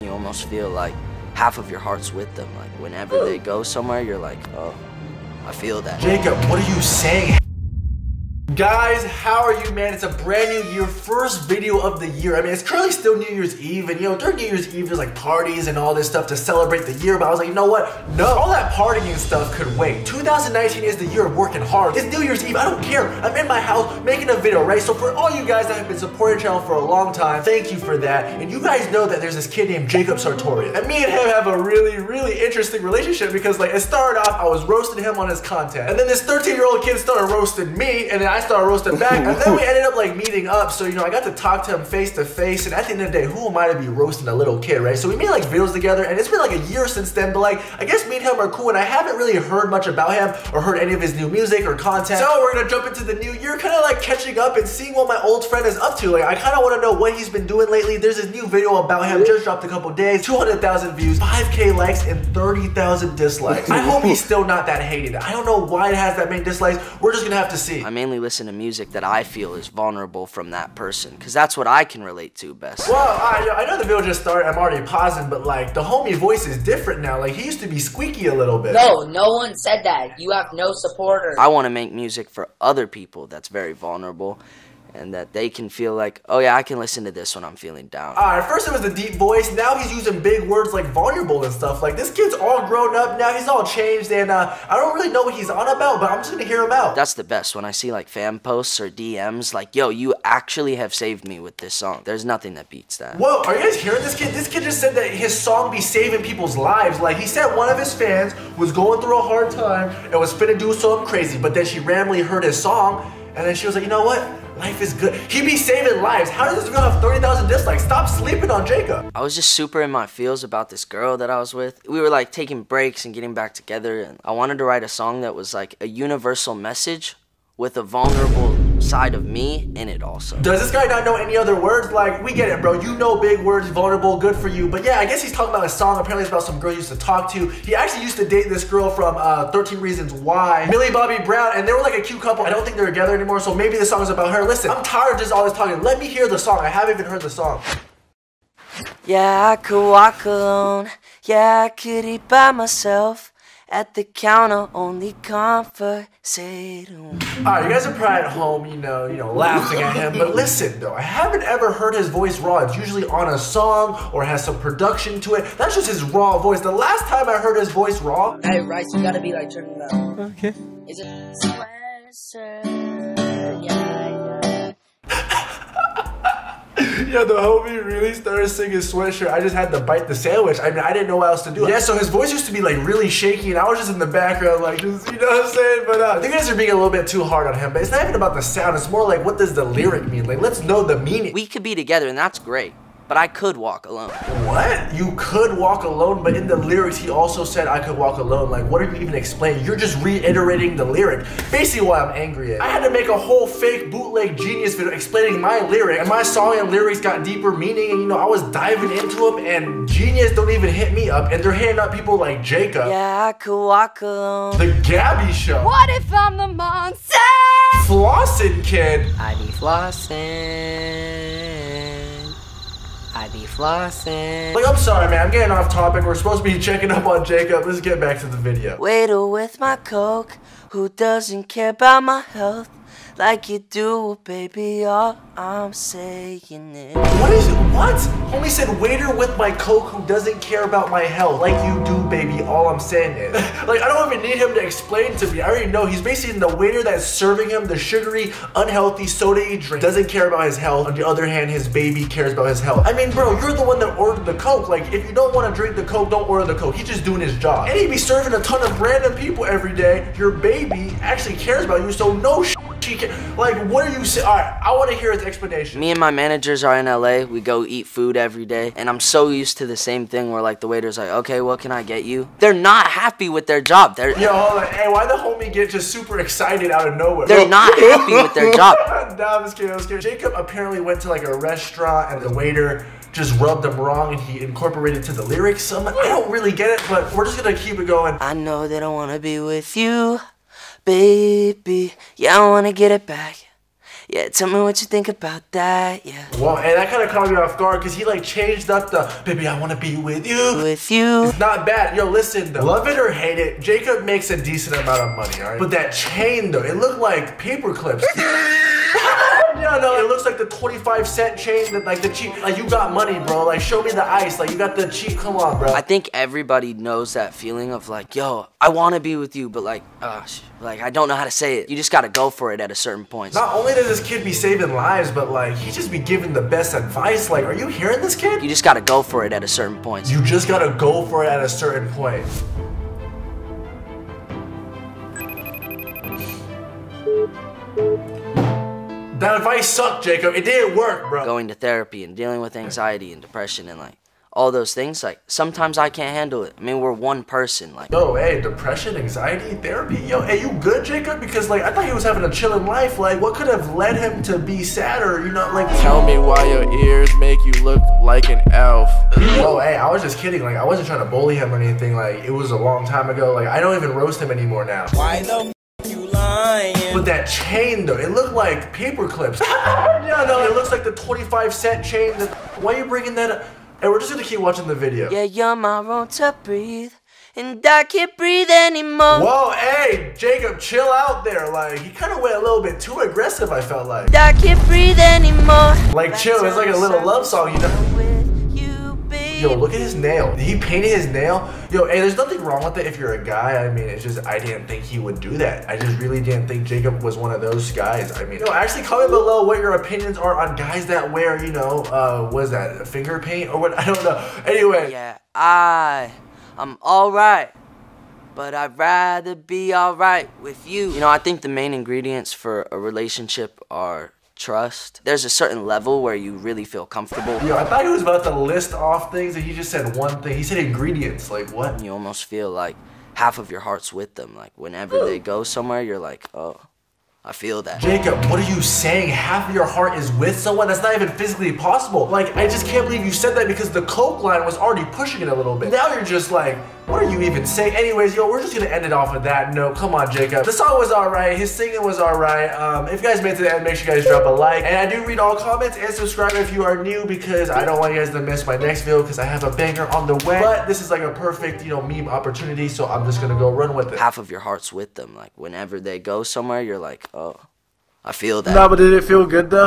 You almost feel like half of your heart's with them. Like whenever they go somewhere, you're like, oh, I feel that. Jacob, what are you saying? Guys, how are you, man? It's a brand new year, first video of the year. I mean, it's currently still New Year's Eve, and you know, during New Year's Eve, there's like parties and all this stuff to celebrate the year, but I was like, you know what? No, all that partying and stuff could wait. 2019 is the year of working hard. It's New Year's Eve, I don't care. I'm in my house making a video, right? So for all you guys that have been supporting the channel for a long time, thank you for that. And you guys know that there's this kid named Jacob Sartorius. And me and him have a really interesting relationship because like it started off, I was roasting him on his content. And then this 13-year-old kid started roasting me, and then I started roasting back. And then we ended up like meeting up, so you know, I got to talk to him face to face, and at the end of the day, who am I to be roasting a little kid, right? So we made like videos together, and it's been like a year since then, but like, I guess me and him are cool, and I haven't really heard much about him or heard any of his new music or content. So we're gonna jump into the new year, kind of like catching up and seeing what my old friend is up to. Like, I kind of want to know what he's been doing lately. There's this new video about him, just dropped a couple days, 200,000 views, 5K likes, and 30,000 dislikes. I hope he's still not that hated. I don't know why it has that many dislikes. We're just gonna have to see. I mainly listen to music that I feel is vulnerable from that person, because that's what I can relate to best. Well, I know the video just started, I'm already pausing, but like, the homie voice is different now. Like, he used to be squeaky a little bit. No one said that. You have no supporters. I want to make music for other people that's very vulnerable, and that they can feel like, oh yeah, I can listen to this when I'm feeling down. Alright, first it was the deep voice, now he's using big words like vulnerable and stuff. Like, this kid's all grown up now, he's all changed, and I don't really know what he's on about, but I'm just gonna hear him out. That's the best, when I see like fan posts or DMs, like, yo, you actually have saved me with this song. There's nothing that beats that. Whoa, are you guys hearing this kid? This kid just said that his song be saving people's lives. Like, he said one of his fans was going through a hard time and was finna do something crazy, but then she randomly heard his song, and then she was like, you know what? Life is good. He be saving lives. How does this video have 30,000 dislikes? Stop sleeping on Jacob. I was just super in my feels about this girl that I was with. We were like taking breaks and getting back together, and I wanted to write a song that was like a universal message with a vulnerable side of me in it also. Does this guy not know any other words? Like, we get it, bro. You know big words, vulnerable, good for you. But yeah, I guess he's talking about a song. Apparently it's about some girl he used to talk to. He actually used to date this girl from 13 Reasons Why, Millie Bobby Brown, and they were like a cute couple. I don't think they're together anymore, so maybe the song is about her. Listen, I'm tired of just all this talking. Let me hear the song. I haven't even heard the song. Yeah, I could walk alone. Yeah, I could eat by myself. At the counter, only comfort, say to him. Alright, you guys are probably at home, you know, laughing at him. But listen, though, I haven't ever heard his voice raw. It's usually on a song or has some production to it. That's just his raw voice. The last time I heard his voice raw... Hey, Rice, you gotta be like turning it up. Okay. Is it... Yeah. Yeah, the homie really started singing Sweatshirt. I just had to bite the sandwich. I mean, I didn't know what else to do. Yeah, so his voice used to be like really shaky, and I was just in the background like, just, you know what I'm saying? But I think you guys are being a little bit too hard on him. But it's not even about the sound. It's more like, what does the lyric mean? Like, let's know the meaning. We could be together, and that's great. But I could walk alone. What? You could walk alone, but in the lyrics he also said I could walk alone. Like, what are you even explaining? You're just reiterating the lyric. Basically why I'm angry at. I had to make a whole fake bootleg Genius video explaining my lyric, and my song and lyrics got deeper meaning, and you know, I was diving into them, and Genius don't even hit me up, and they're hitting up people like Jacob. Yeah, I could walk alone. The Gabby Show. What if I'm the monster? Flossing Kid. I be flossing. I be flossing. Like, I'm sorry, man. I'm getting off topic. We're supposed to be checking up on Jacob. Let's get back to the video. Waiter with my Coke, who doesn't care about my health like you do, baby. All I'm saying is... What is it? What? Homie said, waiter with my Coke who doesn't care about my health like you do, baby. All I'm saying is... Like, I don't even need him to explain to me. I already know. He's basically the waiter that's serving him the sugary, unhealthy soda-y drink. Doesn't care about his health. On the other hand, his baby cares about his health. I mean, bro, you're the one that ordered the Coke. Like, if you don't want to drink the Coke, don't order the Coke. He's just doing his job. And he'd be serving a ton of random people every day. Your baby actually cares about you, so no shit. Like, what are you saying? Alright, I want to hear his explanation. Me and my managers are in LA. We go eat food every day. And I'm so used to the same thing where, like, the waiter's like, okay, what can I get you? They're not happy with their job. They're... Yo, hold on. Hey, why the homie get just super excited out of nowhere? They're not happy with their job. Nah, I'm just kidding. Jacob apparently went to, like, a restaurant and the waiter just rubbed him wrong and he incorporated to the lyrics. I don't really get it, but we're just gonna keep it going. I know they don't want to be with you, baby. Yeah, I want to get it back. Yeah, tell me what you think about that, yeah. Well, and that kind of caught me off guard because he like changed up the baby, I want to be with you. With you. It's not bad. Yo, listen though. Love it or hate it, Jacob makes a decent amount of money, alright? But that chain though, it looked like paper clips. No, it looks like the 25-cent chain that like the cheap, like you got money, bro. Like show me the ice, like you got the cheap, come on, bro. I think everybody knows that feeling of like, yo, I want to be with you, but like, like I don't know how to say it. You just gotta go for it at a certain point. Not only does this kid be saving lives, but like he just be giving the best advice. Like, are you hearing this kid? You just gotta go for it at a certain point. You just gotta go for it at a certain point. That advice sucked, Jacob. It didn't work, bro. Going to therapy and dealing with anxiety and depression and like all those things, like sometimes I can't handle it. I mean, we're one person, like. Yo, hey, depression, anxiety, therapy. Yo, hey, you good, Jacob? Because like I thought he was having a chilling life. Like, what could have led him to be sadder? You know, like. Tell me why your ears make you look like an elf. Whoa, hey, I was just kidding. Like, I wasn't trying to bully him or anything. Like, it was a long time ago. Like, I don't even roast him anymore now. Why the you lying? But that chain though, it looked like paper clips. No, it looks like the 25-cent chain. Why are you bringing that up? Hey, we're just gonna keep watching the video. Yeah, you're my room to breathe, and I can't breathe anymore. Whoa, hey, Jacob, chill out there. Like, he kind of went a little bit too aggressive, I felt like. I can't breathe anymore. Like, chill, it's like a little love song, you know? With you, babe. Yo, look at his nail. He painted his nail. Yo, hey, there's nothing wrong with it if you're a guy. I mean, it's just, I didn't think he would do that. I just really didn't think Jacob was one of those guys. I mean, yo, actually comment below what your opinions are on guys that wear, you know, what is that, finger paint or what? I don't know. Anyway. Yeah, I'm alright, but I'd rather be alright with you. You know, I think the main ingredients for a relationship are trust. There's a certain level where you really feel comfortable. Yo, I thought he was about to list off things and he just said one thing. He said ingredients. Like, what? You almost feel like half of your heart's with them. Like, whenever they go somewhere, you're like, oh, I feel that. Jacob, what are you saying? Half of your heart is with someone? That's not even physically possible. Like, I just can't believe you said that because the Coke line was already pushing it a little bit. Now you're just like, what are you even saying? Anyways, yo, we're just gonna end it off with that note. Come on, Jacob. The song was alright. His singing was alright. If you guys made it to the end, make sure you guys drop a like. And I do read all comments and subscribe if you are new because I don't want you guys to miss my next video because I have a banger on the way. But this is like a perfect, you know, meme opportunity, so I'm just gonna go run with it. Half of your heart's with them. Like, whenever they go somewhere, you're like, oh, I feel that. Nah, but did it feel good though?